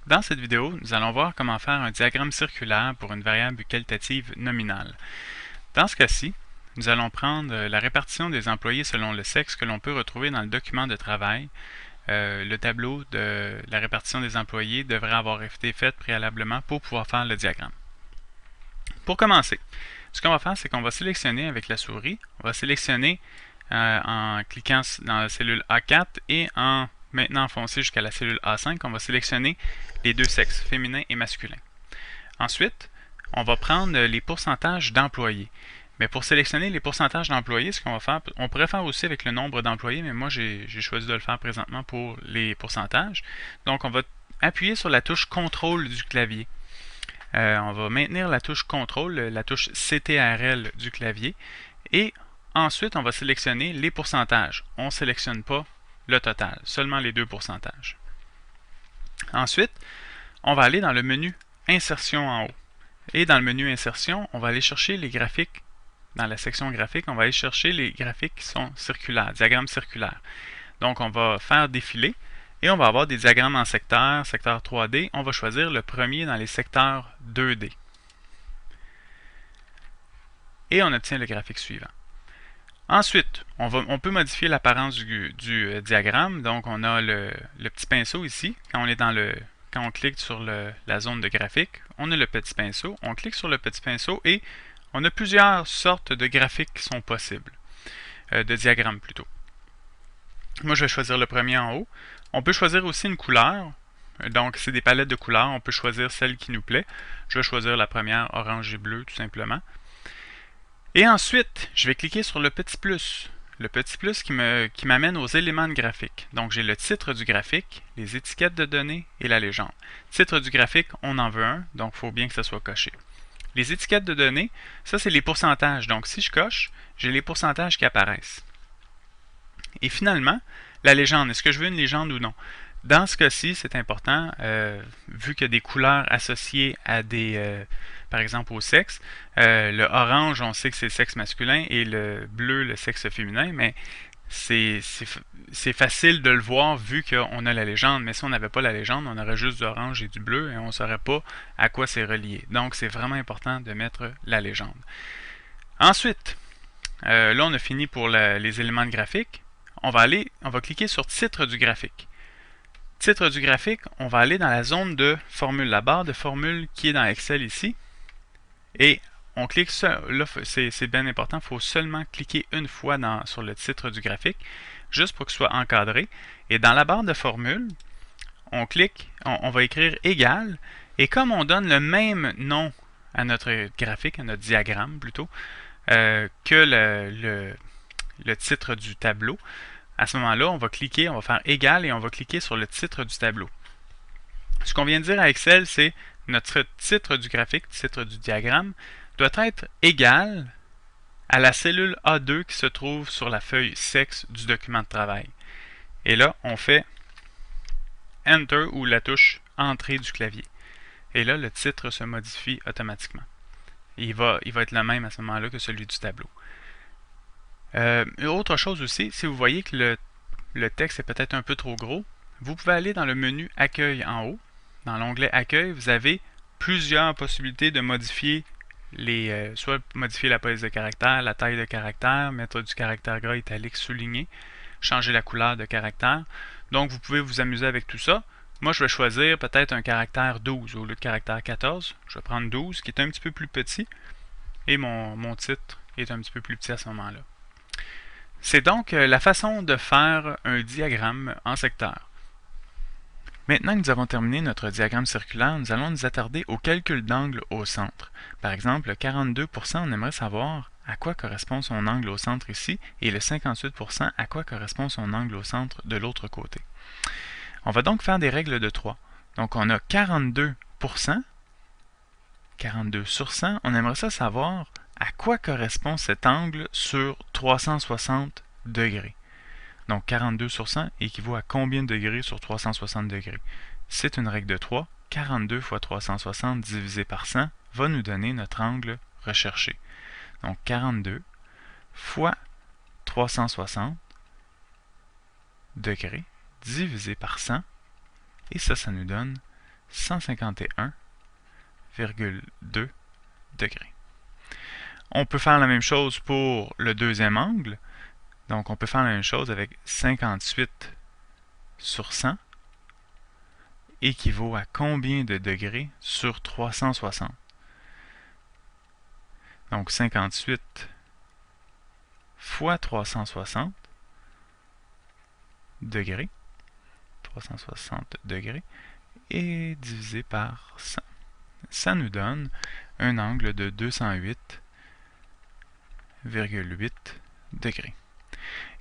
Dans cette vidéo, nous allons voir comment faire un diagramme circulaire pour une variable qualitative nominale. Dans ce cas-ci, nous allons prendre la répartition des employés selon le sexe que l'on peut retrouver dans le document de travail. Le tableau de la répartition des employés devrait avoir été fait préalablement pour pouvoir faire le diagramme. Pour commencer, ce qu'on va faire, c'est qu'on va sélectionner avec la souris, on va sélectionner en cliquant dans la cellule A4 et en maintenant enfoncer jusqu'à la cellule A5, on va sélectionner les deux sexes, féminin et masculin. Ensuite, on va prendre les pourcentages d'employés. Mais pour sélectionner les pourcentages d'employés, ce qu'on va faire, on pourrait faire aussi avec le nombre d'employés, mais moi j'ai choisi de le faire présentement pour les pourcentages. Donc on va appuyer sur la touche CTRL du clavier. On va maintenir la touche CTRL, la touche CTRL du clavier, et ensuite on va sélectionner les pourcentages. On ne sélectionne pas le total, seulement les deux pourcentages. Ensuite, on va aller dans le menu Insertion en haut. Et dans le menu Insertion, on va aller chercher les graphiques. Dans la section graphique, on va aller chercher les graphiques qui sont circulaires, diagrammes circulaires. Donc, on va faire défiler et on va avoir des diagrammes en secteur, secteur 3D. On va choisir le premier dans les secteurs 2D. Et on obtient le graphique suivant. Ensuite, on peut modifier l'apparence du diagramme. Donc, on a le petit pinceau ici. Quand on clique sur la zone de graphique, on a le petit pinceau. On clique sur le petit pinceau et on a plusieurs sortes de graphiques qui sont possibles. De diagrammes plutôt. Moi, je vais choisir le premier en haut. On peut choisir aussi une couleur. Donc, c'est des palettes de couleurs. On peut choisir celle qui nous plaît. Je vais choisir la première, orange et bleu, tout simplement. Et ensuite, je vais cliquer sur le petit plus. Le petit plus qui m'amène aux éléments de graphique. Donc, j'ai le titre du graphique, les étiquettes de données et la légende. Titre du graphique, on en veut un, donc il faut bien que ça soit coché. Les étiquettes de données, ça c'est les pourcentages. Donc, si je coche, j'ai les pourcentages qui apparaissent. Et finalement, la légende. Est-ce que je veux une légende ou non? Dans ce cas-ci, c'est important, vu qu'il y a des couleurs associées à par exemple au sexe. Le orange, on sait que c'est le sexe masculin et le bleu, le sexe féminin, mais c'est facile de le voir vu qu'on a la légende. Mais si on n'avait pas la légende, on aurait juste du orange et du bleu et on ne saurait pas à quoi c'est relié. Donc, c'est vraiment important de mettre la légende. Ensuite, là, on a fini pour les éléments de graphique. On va cliquer sur titre du graphique. Titre du graphique, on va aller dans la zone de formule, la barre de formule qui est dans Excel ici. Et on clique là, c'est bien important, il faut seulement cliquer une fois sur le titre du graphique, juste pour qu'il soit encadré. Et dans la barre de formule, on clique, on va écrire égal, et comme on donne le même nom à notre graphique, à notre diagramme plutôt, que le titre du tableau, à ce moment-là, on va cliquer, on va faire égal et on va cliquer sur le titre du tableau. Ce qu'on vient de dire à Excel, c'est notre titre du graphique, titre du diagramme, doit être égal à la cellule A2 qui se trouve sur la feuille sexe du document de travail. Et là, on fait Enter ou la touche Entrée du clavier. Et là, le titre se modifie automatiquement. Et il va être le même à ce moment-là que celui du tableau. Autre chose aussi, si vous voyez que le texte est peut-être un peu trop gros, vous pouvez aller dans le menu Accueil en haut. Dans l'onglet Accueil, vous avez plusieurs possibilités de modifier soit modifier la police de caractère, la taille de caractère, mettre du caractère gras italique souligné, changer la couleur de caractère. Donc, vous pouvez vous amuser avec tout ça. Moi, je vais choisir peut-être un caractère 12 au lieu de caractère 14. Je vais prendre 12, qui est un petit peu plus petit, et mon titre est un petit peu plus petit à ce moment-là. C'est donc la façon de faire un diagramme en secteur. Maintenant que nous avons terminé notre diagramme circulaire, nous allons nous attarder au calcul d'angle au centre. Par exemple, le 42%, on aimerait savoir à quoi correspond son angle au centre ici, et le 58% à quoi correspond son angle au centre de l'autre côté. On va donc faire des règles de 3. Donc on a 42%, 42 sur 100, on aimerait ça savoir à quoi correspond cet angle sur 360 degrés. Donc 42 sur 100 équivaut à combien de degrés sur 360 degrés? C'est une règle de 3. 42 fois 360 divisé par 100 va nous donner notre angle recherché. Donc 42 fois 360 degrés divisé par 100. Et ça nous donne 151,2 degrés. On peut faire la même chose pour le deuxième angle. Donc, on peut faire la même chose avec 58 sur 100 équivaut à combien de degrés sur 360? Donc, 58 fois 360 degrés, 360 degrés, et divisé par 100. Ça nous donne un angle de 208,8 degrés.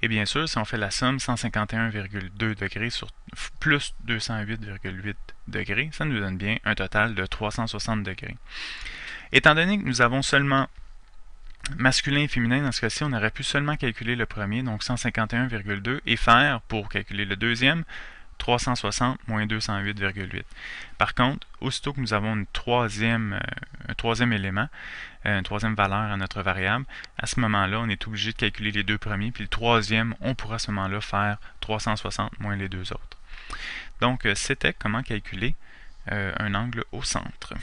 Et bien sûr, si on fait la somme, 151,2 degrés sur plus 208,8 degrés, ça nous donne bien un total de 360 degrés. Étant donné que nous avons seulement masculin et féminin, dans ce cas-ci, on aurait pu seulement calculer le premier, donc 151,2, et faire, pour calculer le deuxième, 360 moins 208,8. Par contre, aussitôt que nous avons un troisième élément, une troisième valeur à notre variable, à ce moment-là, on est obligé de calculer les deux premiers, puis le troisième, on pourra à ce moment-là faire 360 moins les deux autres. Donc, c'était comment calculer un angle au centre.